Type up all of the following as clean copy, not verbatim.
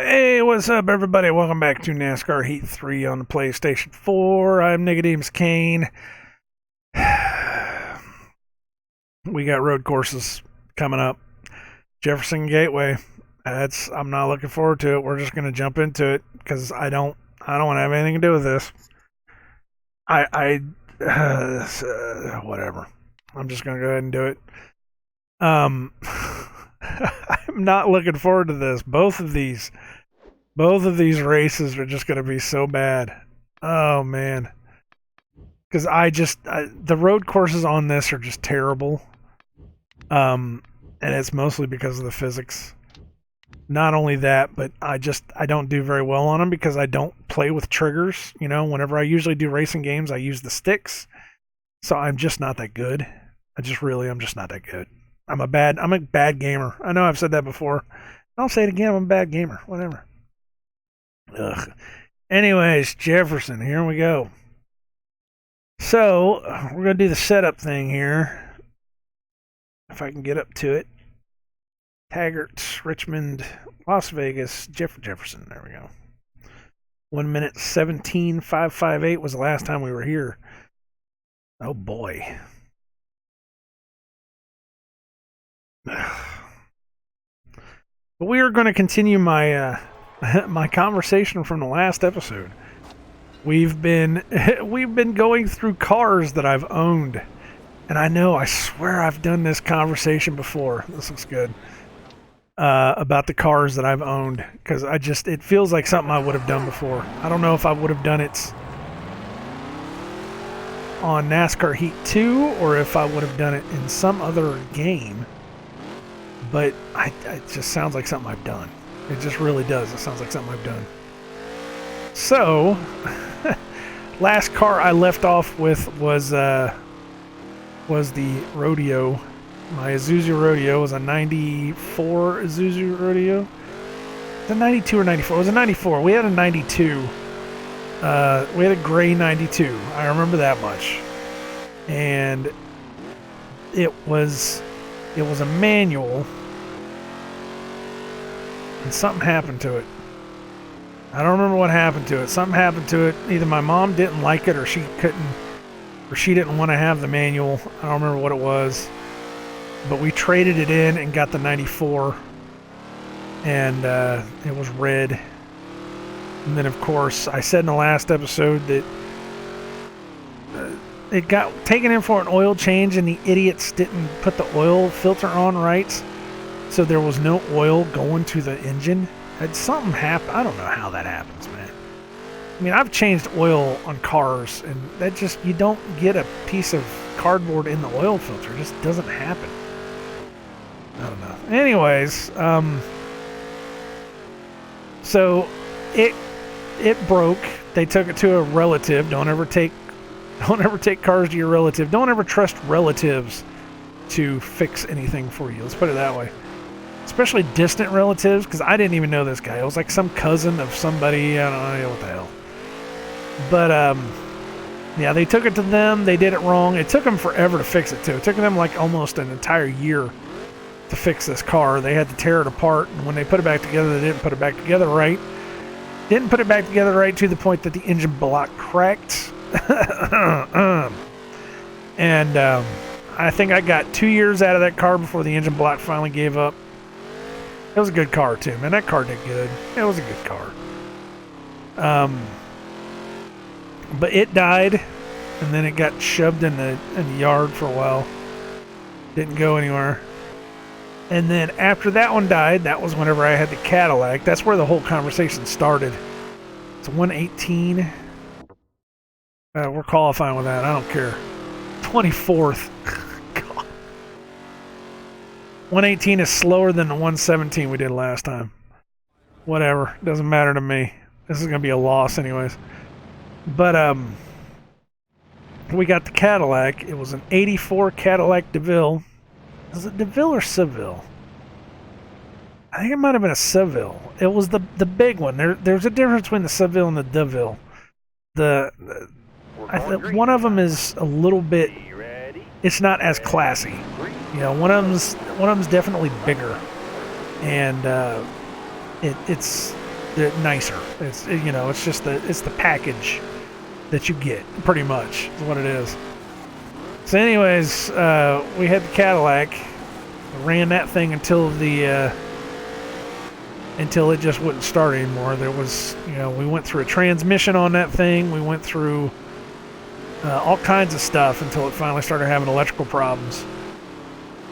Hey, what's up, everybody? Welcome back to NASCAR Heat 3 on the PlayStation 4. I'm nicodemoscain. We got road courses coming up. Jefferson Gateway. I'm not looking forward to it. We're just gonna jump into it because I don't want to have anything to do with this. Whatever. I'm just gonna go ahead and do it. Um, I'm not looking forward to this. Both of these races are just going to be so bad. Oh man, because the road courses on this are just terrible. And it's mostly because of the physics. Not only that, but I don't do very well on them because I don't play with triggers. You know, whenever I usually do racing games, I use the sticks. So I'm just not that good. I'm just not that good. I'm a bad gamer. I know I've said that before. I'll say it again. I'm a bad gamer. Whatever. Ugh. Anyways, Jefferson, here we go. So, we're going to do the setup thing here. If I can get up to it. Taggart, Richmond, Las Vegas, Jefferson. There we go. 1 minute 17.558 was the last time we were here. Oh boy. But we are going to continue my my conversation from the last episode. We've been going through cars that I've owned. And I swear I've done this conversation before. This looks good. About the cars that I've owned. Because it feels like something I would have done before. I don't know if I would have done it on NASCAR Heat 2 or if I would have done it in some other game. But it just sounds like something I've done. It just really does. It sounds like something I've done. So, last car I left off with was the Rodeo. My Isuzu Rodeo was a 94 Isuzu Rodeo. Was it 92 or 94? It was a 94. We had a 92. We had a gray 92. I remember that much. And it was a manual. And something happened to it. I don't remember what happened to it. Something happened to it. Either my mom didn't like it or she didn't want to have the manual. I don't remember what it was. But we traded it in and got the 94. And it was red. And then, of course, I said in the last episode that it got taken in for an oil change and the idiots didn't put the oil filter on right. So there was no oil going to the engine. Had something happen. I don't know how that happens, man. I mean, I've changed oil on cars, and you don't get a piece of cardboard in the oil filter. It just doesn't happen. I don't know. Anyways, so it broke. They took it to a relative. Don't ever take cars to your relative. Don't ever trust relatives to fix anything for you. Let's put it that way. Especially distant relatives, because I didn't even know this guy. It was like some cousin of somebody. I don't know what the hell. But, yeah, they took it to them. They did it wrong. It took them forever to fix it, too. It took them like almost an entire year to fix this car. They had to tear it apart, and when they put it back together, they didn't put it back together right. Didn't put it back together right to the point that the engine block cracked. And I think I got 2 years out of that car before the engine block finally gave up. It was a good car, too, man. That car did good. It was a good car. But it died, and then it got shoved in the yard for a while. Didn't go anywhere. And then after that one died, that was whenever I had the Cadillac. That's where the whole conversation started. It's 118. We're qualifying with that. I don't care. 24th. 118 is slower than the 117 we did last time. Whatever. Doesn't matter to me. This is going to be a loss anyways. But, we got the Cadillac. It was an 84 Cadillac DeVille. Was it DeVille or Seville? I think it might have been a Seville. It was the big one. There's a difference between the Seville and the DeVille. One of them is a little bit... It's not as classy. You know, one of them's definitely bigger, and it's nicer. It's it's just the package that you get, pretty much is what it is. So anyways, we had the Cadillac, ran that thing until it just wouldn't start anymore. There was, we went through a transmission on that thing. We went through all kinds of stuff until it finally started having electrical problems.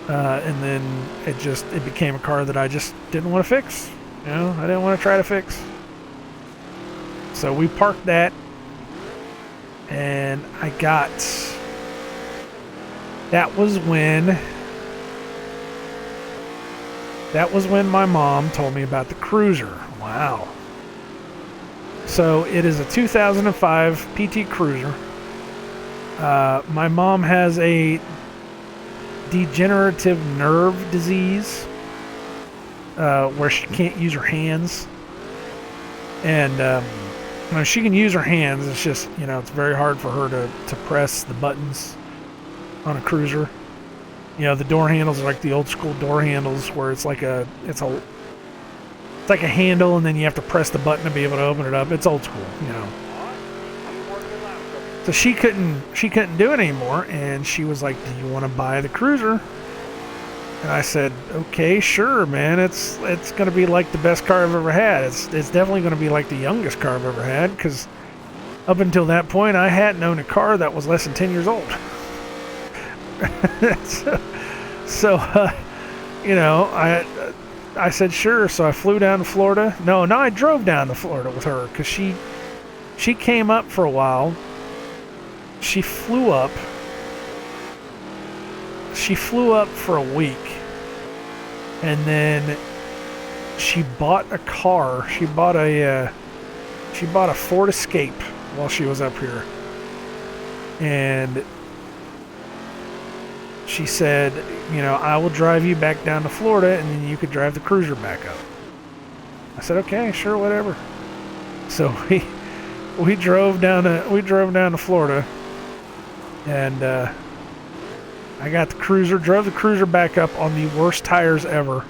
And then it became a car that I just didn't want to fix. I didn't want to try to fix. So we parked that, and that was when my mom told me about the Cruiser. Wow. So it is a 2005 PT Cruiser. My mom has a degenerative nerve disease where she can't use her hands. And she can use her hands. It's just, it's very hard for her to press the buttons on a Cruiser. The door handles are like the old school door handles where it's like a handle, and then you have to press the button to be able to open it up. It's old school, So she couldn't do it anymore, and she was like, "Do you want to buy the Cruiser?" And I said, "Okay, sure, man. It's going to be like the best car I've ever had. It's definitely going to be like the youngest car I've ever had, because up until that point, I hadn't owned a car that was less than 10 years old." So I said sure. So I flew down to Florida. No, I drove down to Florida with her because she came up for a while. She flew up for a week, and then she bought a car. She bought a Ford Escape while she was up here, and she said, "I will drive you back down to Florida, and then you could drive the Cruiser back up." I said, "Okay, sure, whatever." So we drove down to Florida, and I got the Cruiser, drove the Cruiser back up on the worst tires ever.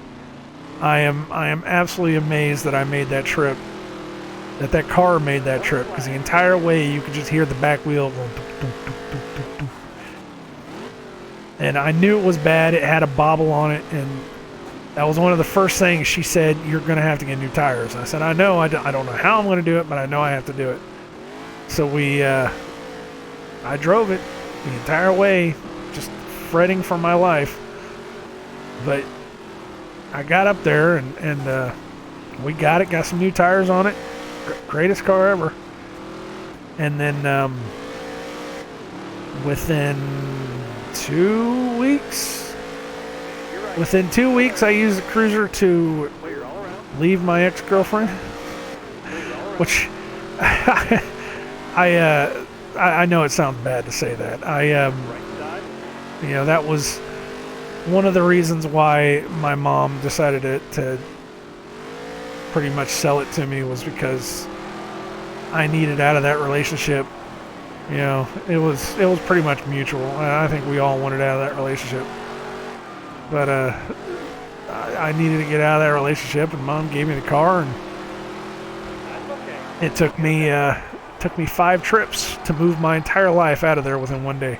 I am absolutely amazed that I made that trip, that car made that trip, because the entire way you could just hear the back wheel going. Doo, doo, doo, doo, doo, doo. And I knew it was bad. It had a bobble on it, and that was one of the first things she said, "You're going to have to get new tires." I said, "I know. I don't know how I'm going to do it, but I know I have to do it." So I drove it the entire way, just fretting for my life. But I got up there, and we got some new tires on it. Greatest car ever. And then within 2 weeks, I used the Cruiser to leave my ex-girlfriend, which I know it sounds bad to say that. That was one of the reasons why my mom decided to pretty much sell it to me, was because I needed out of that relationship. It was pretty much mutual. I think we all wanted out of that relationship. But I needed to get out of that relationship, and Mom gave me the car, and it took me 5 trips to move my entire life out of there within one day.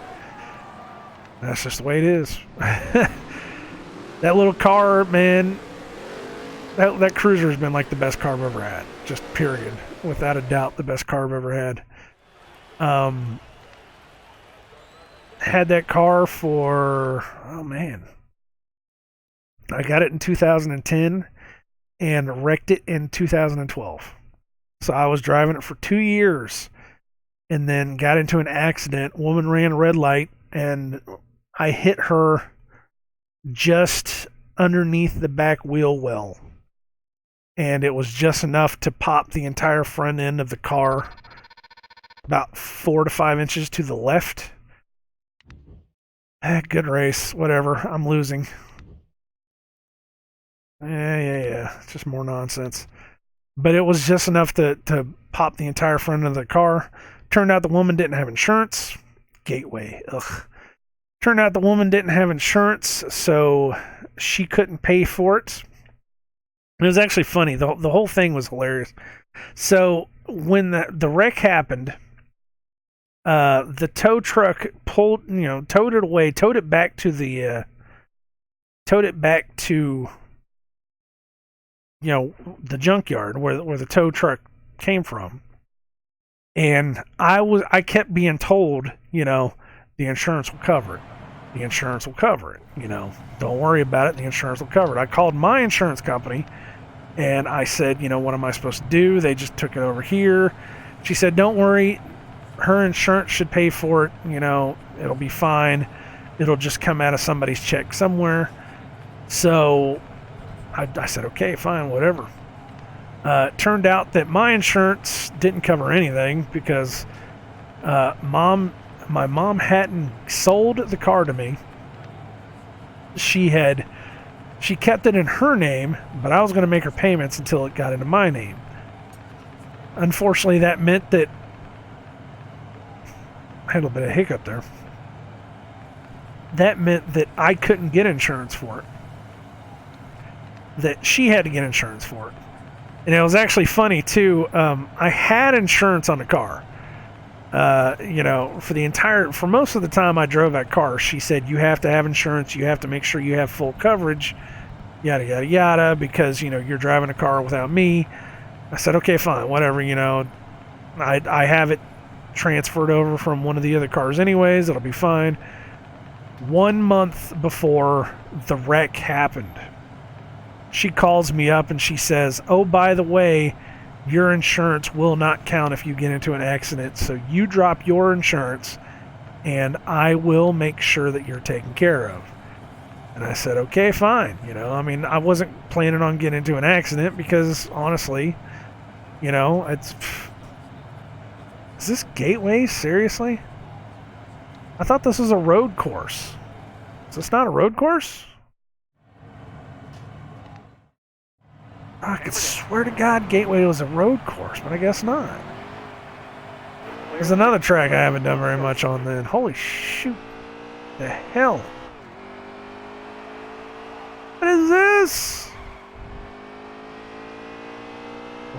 That's just the way it is. That little car, man, that Cruiser has been like the best car I've ever had. Just period. Without a doubt, the best car I've ever had. Had that car for, oh man, I got it in 2010 and wrecked it in 2012. So I was driving it for 2 years, and then got into an accident. Woman ran a red light, and I hit her just underneath the back wheel well. And it was just enough to pop the entire front end of the car about 4 to 5 inches to the left. Good race, whatever. I'm losing. Yeah. It's just more nonsense. But it was just enough to pop the entire front of the car. Turned out the woman didn't have insurance. Gateway, ugh. Turned out the woman didn't have insurance, so she couldn't pay for it. It was actually funny. The whole thing was hilarious. So when the wreck happened, the tow truck towed it away, towed it back to the junkyard where the tow truck came from. And I kept being told, the insurance will cover it. The insurance will cover it. Don't worry about it. The insurance will cover it. I called my insurance company and I said, what am I supposed to do? They just took it over here. She said, don't worry. Her insurance should pay for it. It'll be fine. It'll just come out of somebody's check somewhere. So I said, okay, fine, whatever. Turned out that my insurance didn't cover anything because my mom hadn't sold the car to me. She kept it in her name, but I was going to make her payments until it got into my name. Unfortunately, that meant that I had a little bit of hiccup there. That meant that I couldn't get insurance for it. That she had to get insurance for it. And it was actually funny too. I had insurance on the car. For most of the time I drove that car, she said, you have to have insurance. You have to make sure you have full coverage, yada, yada, yada, because, you're driving a car without me. I said, okay, fine, whatever, I have it transferred over from one of the other cars anyways. It'll be fine. 1 month before the wreck happened, she calls me up and she says, oh, by the way, your insurance will not count if you get into an accident, so you drop your insurance and I will make sure that you're taken care of. And I said, okay, fine. I wasn't planning on getting into an accident because honestly, is this Gateway? Seriously? I thought this was a road course. Is this not a road course? I could swear to God Gateway was a road course, but I guess not. There's another track I haven't done very much on then. Holy shoot. The hell? What is this?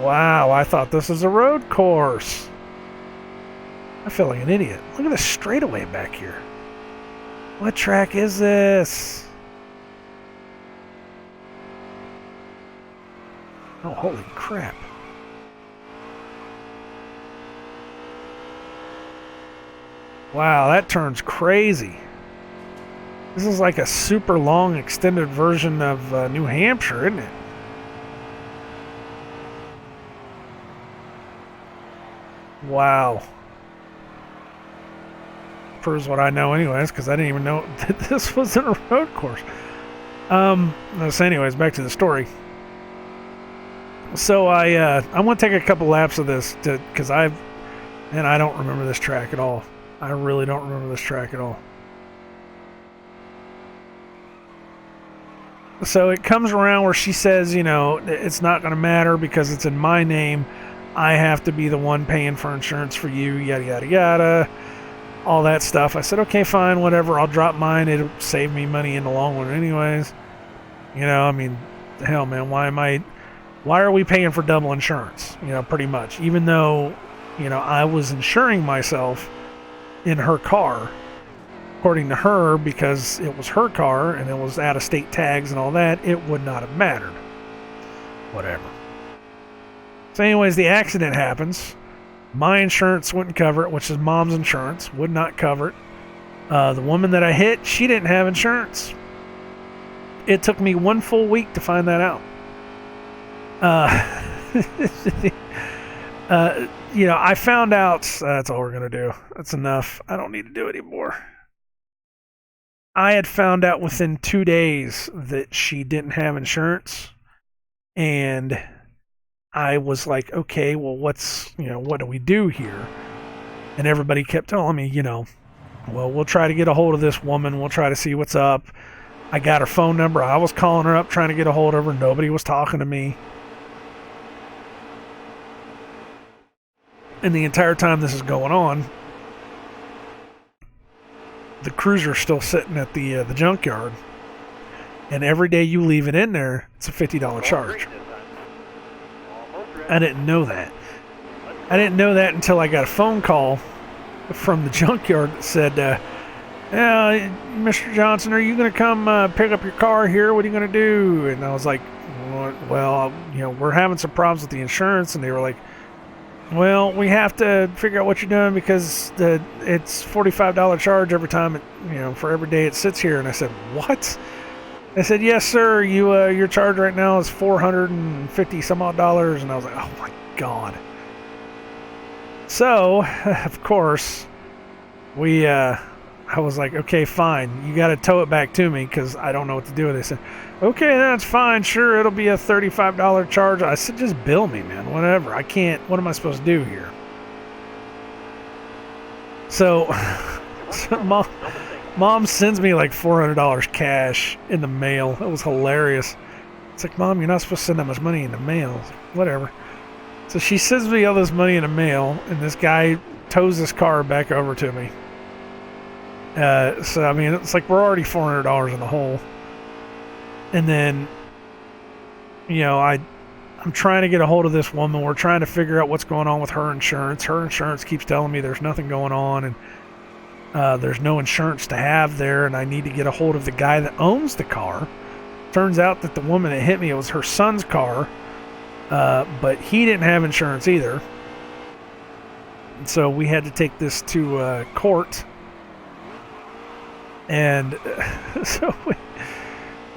Wow, I thought this was a road course. I feel like an idiot. Look at the straightaway back here. What track is this? Oh, holy crap. Wow, that turns crazy. This is like a super long extended version of New Hampshire, isn't it? Wow. Proves what I know anyways, because I didn't even know that this wasn't a road course. So anyways, back to the story. So I want to take a couple laps of this because I don't remember this track at all. I really don't remember this track at all. So it comes around where she says, it's not going to matter because it's in my name. I have to be the one paying for insurance for you, yada, yada, yada. All that stuff. I said, okay, fine, whatever. I'll drop mine. It'll save me money in the long run anyways. Hell, man, why are we paying for double insurance? Pretty much. Even though, I was insuring myself in her car, according to her, because it was her car and it was out-of-state tags and all that, it would not have mattered. Whatever. So anyways, the accident happens. My insurance wouldn't cover it, which is Mom's insurance, would not cover it. The woman that I hit, she didn't have insurance. It took me 1 full week to find that out. I found out, that's all we're going to do. That's enough. I don't need to do it anymore. I had found out within 2 days that she didn't have insurance. And I was like, okay, well, what do we do here? And everybody kept telling me, well, we'll try to get a hold of this woman. We'll try to see what's up. I got her phone number. I was calling her up, trying to get a hold of her. Nobody was talking to me. And the entire time this is going on, the cruiser's still sitting at the junkyard. And every day you leave it in there, it's a $50 charge. I didn't know that. I didn't know that until I got a phone call from the junkyard that said, yeah, Mr. Johnson, are you going to come pick up your car here? What are you going to do? And I was like, well, we're having some problems with the insurance. And they were like, well, we have to figure out what you're doing because it's $45 charge every time, for every day it sits here. And I said, what? They said, yes, sir. Your charge right now is $450 some odd dollars. And I was like, oh my God. So, of course, I was like, okay, fine. You got to tow it back to me because I don't know what to do with it. They said, okay, that's fine. Sure, it'll be a $35 charge. I said, just bill me, man. Whatever. I can't. What am I supposed to do here? So Mom sends me like $400 cash in the mail. It was hilarious. It's like, Mom, you're not supposed to send that much money in the mail. Like, whatever. So she sends me all this money in the mail, and this guy tows this car back over to me. So, I mean, it's like we're already $400 in the hole. And then, I'm trying to get a hold of this woman. We're trying to figure out what's going on with her insurance. Her insurance keeps telling me there's nothing going on, and there's no insurance to have there, and I need to get a hold of the guy that owns the car. Turns out that the woman that hit me, it was her son's car, but he didn't have insurance either. So we had to take this to court. And so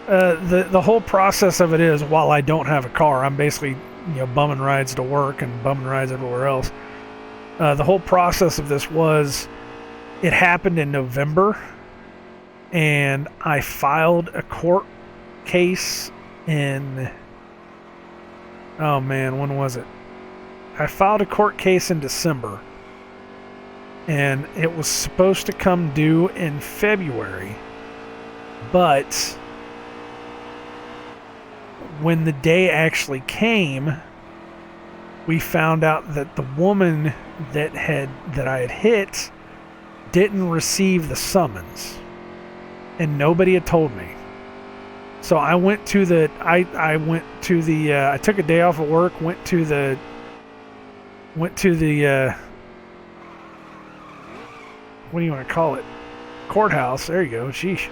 the whole process of it is, while I don't have a car, I'm basically bumming rides to work and bumming rides everywhere else. The whole process of this was, it happened in November, and I filed a court case in, oh man, when was it? I filed a court case in December. And it was supposed to come due in February. But when the day actually came, we found out that the woman that I had hit didn't receive the summons. And nobody had told me. So I went to the I took a day off of work, went to the what do you want to call it? Courthouse. There you go. Sheesh.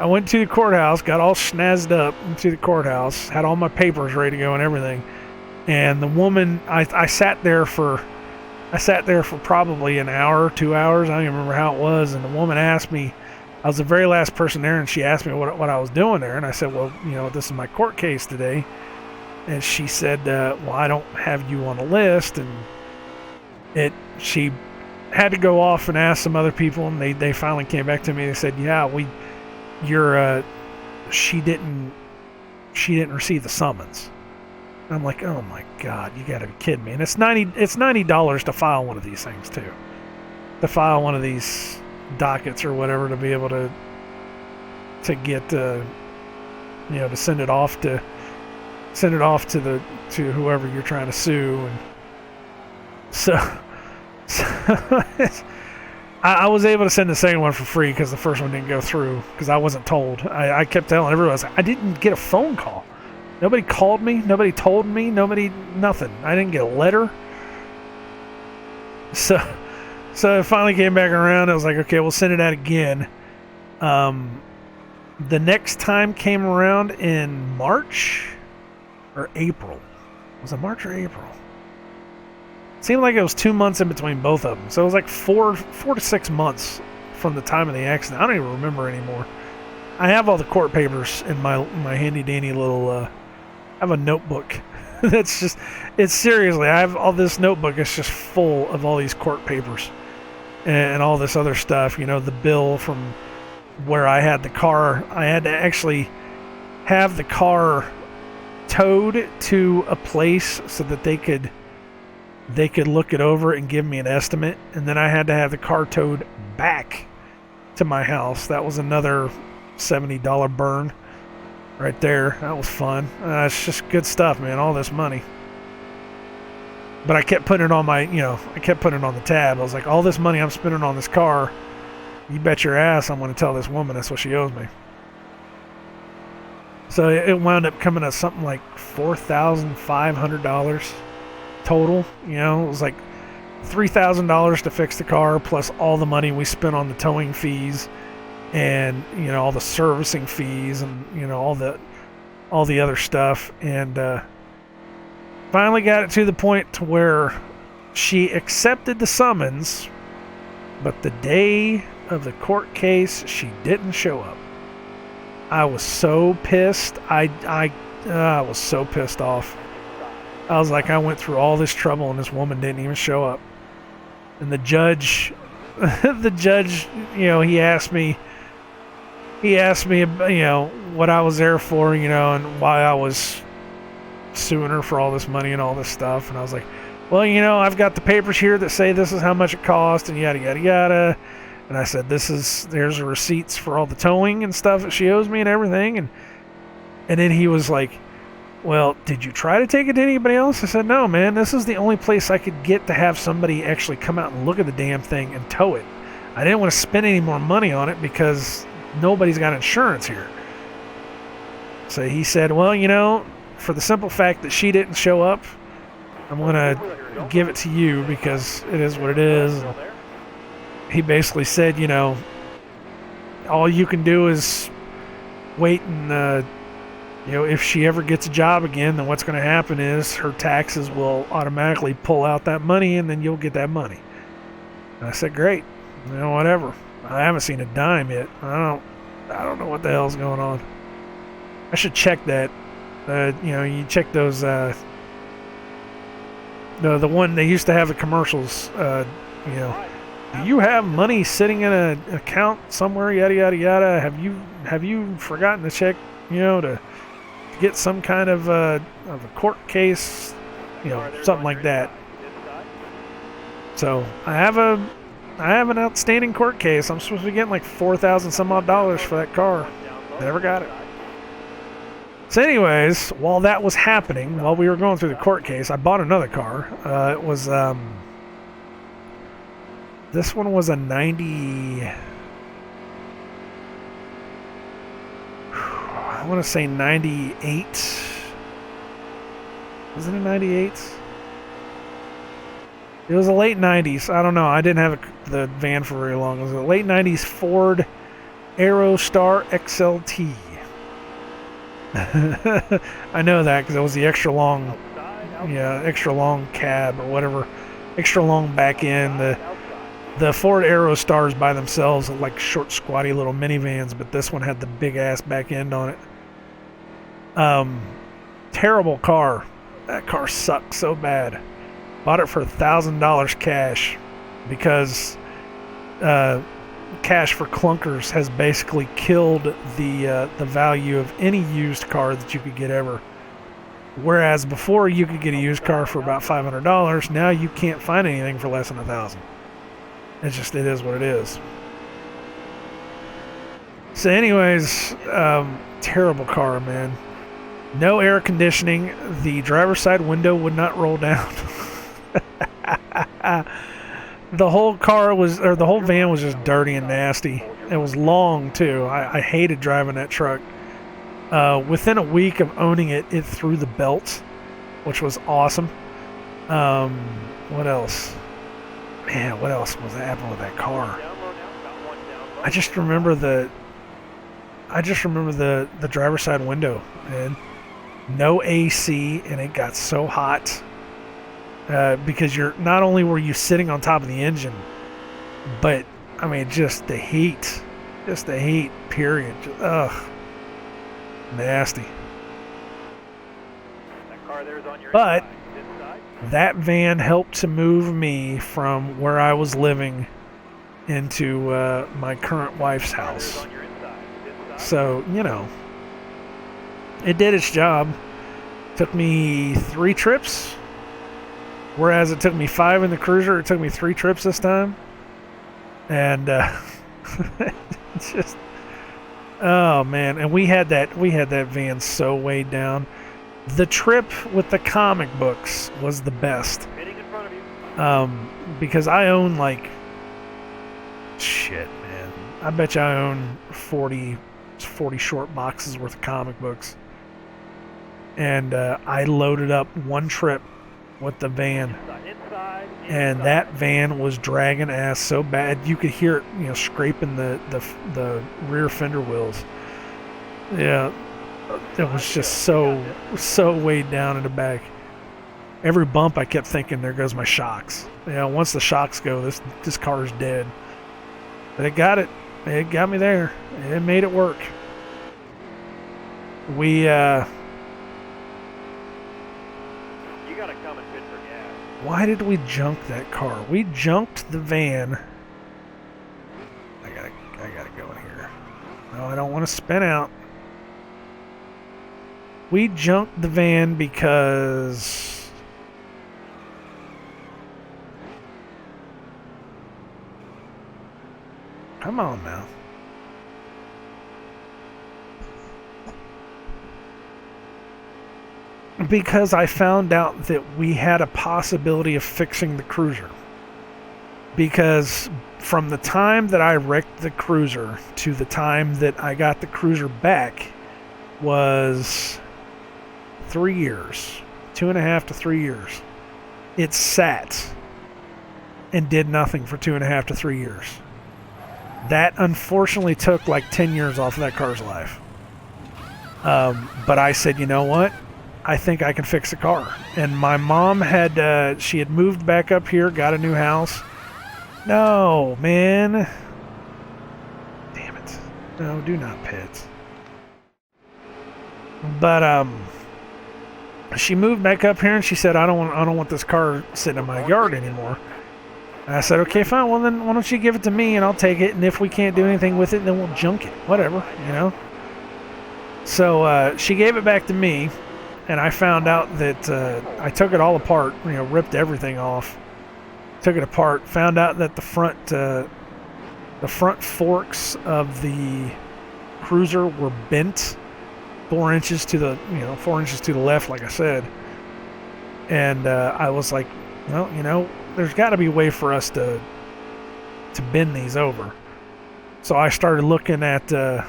I went to the courthouse, got all snazzed up, went to the courthouse, had all my papers ready to go and everything. And the woman, I sat there for probably an hour, 2 hours. I don't even remember how it was. And the woman asked me, I was the very last person there, and she asked me what I was doing there. And I said, well, this is my court case today. And she said, well, I don't have you on the list. And she had to go off and ask some other people, and they finally came back to me. They said, yeah, she didn't receive the summons. And I'm like, oh my God, you gotta be kidding me. And it's $90 to file one of these things too, to file one of these dockets or whatever, to be able to get to send it off to whoever you're trying to sue. And so I was able to send the second one for free because the first one didn't go through, because I wasn't told. I kept telling everyone, I didn't get a phone call. Nobody called me. Nobody told me. Nothing. I didn't get a letter. So it finally came back around. I was like, okay, we'll send it out again. The next time came around in March or April. Was it March or April? Seemed like it was 2 months in between both of them. So it was like four to 6 months from the time of the accident. I don't even remember anymore. I have all the court papers in my handy dandy little, I have a notebook. It's seriously, I have all this notebook. It's just full of all these court papers and all this other stuff. The bill from where I had the car. I had to actually have the car towed to a place so that they could look it over and give me an estimate. And then I had to have the car towed back to my house. That was another $70 burn right there. That was fun. It's just good stuff, man. All this money. But I kept putting it on I kept putting it on the tab. I was like, all this money I'm spending on this car, you bet your ass I'm going to tell this woman that's what she owes me. So it wound up coming to something like $4,500 total. You know, it was like $3,000 to fix the car, plus all the money we spent on the towing fees, and you know all the servicing fees, and you know all the other stuff. And finally got it to the point to where she accepted the summons, but the day of the court case, she didn't show up. I was so pissed. I was so pissed off. I was like, I went through all this trouble and this woman didn't even show up. And the judge, you know, he asked me, you know, what I was there for, you know, and why I was suing her for all this money and all this stuff. And I was like, well, you know, I've got the papers here that say this is how much it cost and yada, yada, yada. And I said, there's the receipts for all the towing and stuff that she owes me and everything. And then he was like, well, did you try to take it to anybody else? I said, no, man, this is the only place I could get to have somebody actually come out and look at the damn thing and tow it. I didn't want to spend any more money on it because nobody's got insurance here. So he said, well, you know, for the simple fact that she didn't show up, I'm going to give it to you because it is what it is. And he basically said, you know, all you can do is wait and, you know, if she ever gets a job again, then what's going to happen is her taxes will automatically pull out that money and then you'll get that money. And I said, great, you know, whatever. I haven't seen a dime yet. I don't know what the hell's going on. I should check that. You know, you check those, the one they used to have the commercials, you know, do you have money sitting in an account somewhere, yada, yada, yada? Have you forgotten to check, you know, to get some kind of a court case, you know, something like that. So I have an outstanding court case. I'm supposed to be getting like $4,000 some odd dollars for that car. Never got it. So anyways, while that was happening, while we were going through the court case, I bought another car. It was this one was a 90. I want to say 98. Was it a 98? It was a late 90s. I don't know. I didn't have the van for very long. It was a late 90s Ford Aerostar XLT. I know that because it was the extra long cab or whatever, extra long back end. The Ford Aerostars by themselves are like short, squatty little minivans, but this one had the big ass back end on it. Terrible car. That car sucked so bad. Bought it for $1,000 cash because Cash for Clunkers has basically killed the value of any used car that you could get ever. Whereas before you could get a used car for about $500, now you can't find anything for less than $1,000. It is what it is. So anyways, terrible car, man. No air conditioning. The driver's side window would not roll down. The whole van was just dirty and nasty. It was long too. I hated driving that truck. Within a week of owning it, it threw the belt, which was awesome. What else? Man, what else was happening with that car? I just remember the driver's side window, man. No AC, and it got so hot because not only were you sitting on top of the engine, but I mean just the heat, period. Ugh, nasty. But that van helped to move me from where I was living into my current wife's house. So, you know, it did its job. Took me 3 trips. Whereas it took me 5 in the Cruiser, it took me 3 trips this time. And just, oh man, and we had that van so weighed down. The trip with the comic books was the best. Because I own like, shit, man. I bet you I own 40 short boxes worth of comic books. and I loaded up one trip with the van, and that van was dragging ass so bad you could hear it, scraping the rear fender wheels. Yeah, it was just so weighed down in the back. Every bump, I kept thinking, there goes my shocks. Once the shocks go, this car is dead. But it got it. It got me there. It made it work. We You gotta come and fit for gas. Why did we junk that car? We junked the van. I gotta go in here. No, I don't want to spin out. We junked the van because come on now. Because I found out that we had a possibility of fixing the cruiser. Because from the time that I wrecked the cruiser to the time that I got the cruiser back was 3 years. 2.5 to 3 years. It sat and did nothing for 2.5 to 3 years. That unfortunately took like 10 years off of that car's life. But I said, you know what? I think I can fix the car. And my mom she had moved back up here, got a new house. No, man. Damn it. No, do not pit. But she moved back up here and she said, I don't want this car sitting in my yard anymore. I said, okay, fine. Well, then why don't you give it to me and I'll take it. And if we can't do anything with it, then we'll junk it. Whatever, So she gave it back to me, and I found out that I took it all apart, ripped everything off, took it apart, found out that the front forks of the cruiser were bent 4 inches to the 4 inches to the left, like I said. And I was like, well, there's got to be a way for us to bend these over. So I started looking at YouTube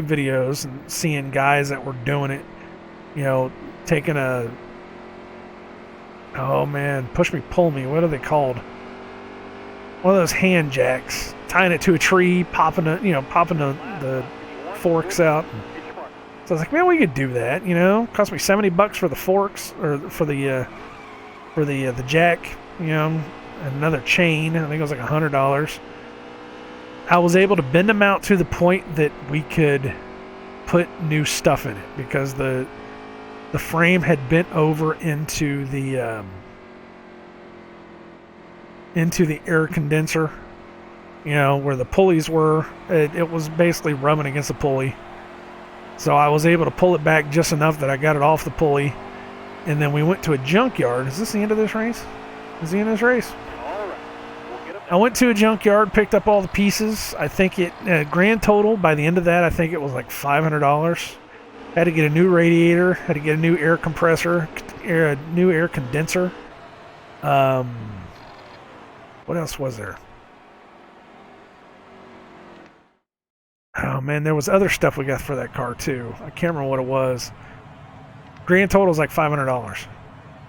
videos and seeing guys that were doing it. Taking push me, pull me. What are they called? One of those hand jacks, tying it to a tree, popping the forks out. So I was like, man, we could do that. Cost me $70 for the forks or for the jack, another chain. I think it was like $100. I was able to bend them out to the point that we could put new stuff in it because the frame had bent over into the air condenser, where the pulleys were. It was basically rubbing against the pulley. So I was able to pull it back just enough that I got it off the pulley. And then we went to a junkyard. Is this the end of this race? Is the end of this race? All right. We'll get I went to a junkyard, picked up all the pieces. I think grand total, by the end of that, I think it was like $500. Had to get a new radiator, had to get a new air compressor, a new air condenser. What else was there? Oh man, there was other stuff we got for that car too. I can't remember what it was. Grand total is like $500.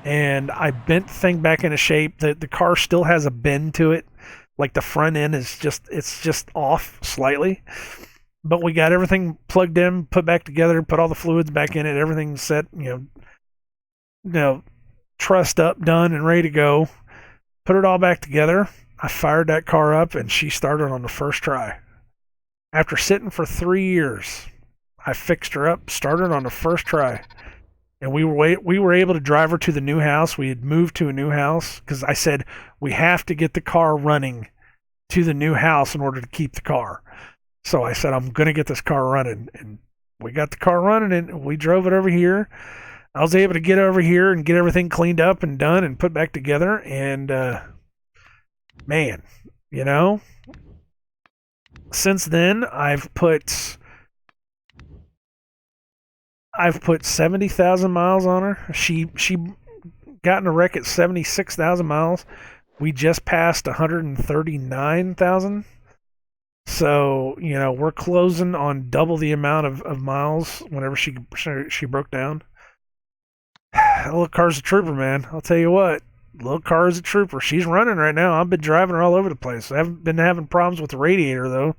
And I bent the thing back into shape. The car still has a bend to it. Like the front end is just off slightly. But we got everything plugged in, put back together, put all the fluids back in it, everything's set, trussed up, done, and ready to go. Put it all back together. I fired that car up, and she started on the first try. After sitting for 3 years, I fixed her up, started on the first try. And we were able to drive her to the new house. We had moved to a new house because I said, we have to get the car running to the new house in order to keep the car. So I said, I'm going to get this car running. And we got the car running and we drove it over here. I was able to get over here and get everything cleaned up and done and put back together. And, man, since then I've put 70,000 miles on her. She got in a wreck at 76,000 miles. We just passed 139,000. So, we're closing on double the amount of miles whenever she broke down. That little car's a trooper, man. I'll tell you what. Little car is a trooper. She's running right now. I've been driving her all over the place. I haven't been having problems with the radiator, though.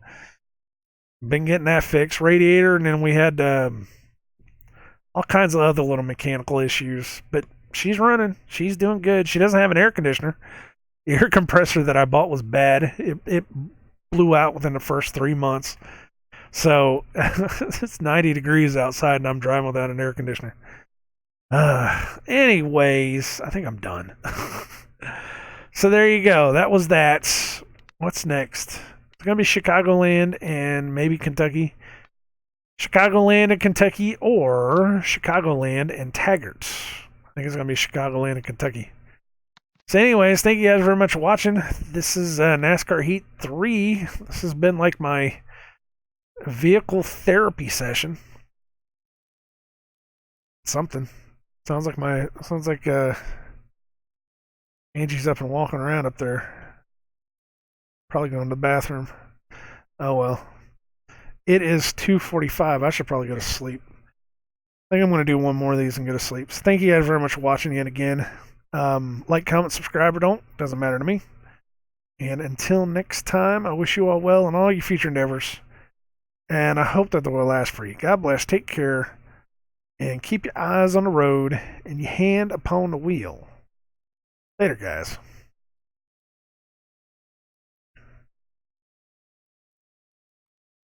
Been getting that fixed. Radiator, and then we had all kinds of other little mechanical issues. But she's running. She's doing good. She doesn't have an air conditioner. The air compressor that I bought was bad. It blew out within the first 3 months. So it's 90 degrees outside, and I'm driving without an air conditioner. Anyways, I think I'm done. So there you go. That was that. What's next? It's going to be Chicagoland and maybe Kentucky. Chicagoland and Kentucky, or Chicagoland and Taggart. I think it's going to be Chicagoland and Kentucky. So anyways, thank you guys very much for watching. This is NASCAR Heat 3. This has been like my vehicle therapy session. Something. Sounds like Angie's up and walking around up there. Probably going to the bathroom. Oh well. It is 2:45. I should probably go to sleep. I think I'm going to do one more of these and go to sleep. So thank you guys very much for watching yet again. Like, comment, subscribe, or don't. Doesn't matter to me. And until next time, I wish you all well in all your future endeavors. And I hope that they will last for you. God bless. Take care. And keep your eyes on the road and your hand upon the wheel. Later, guys.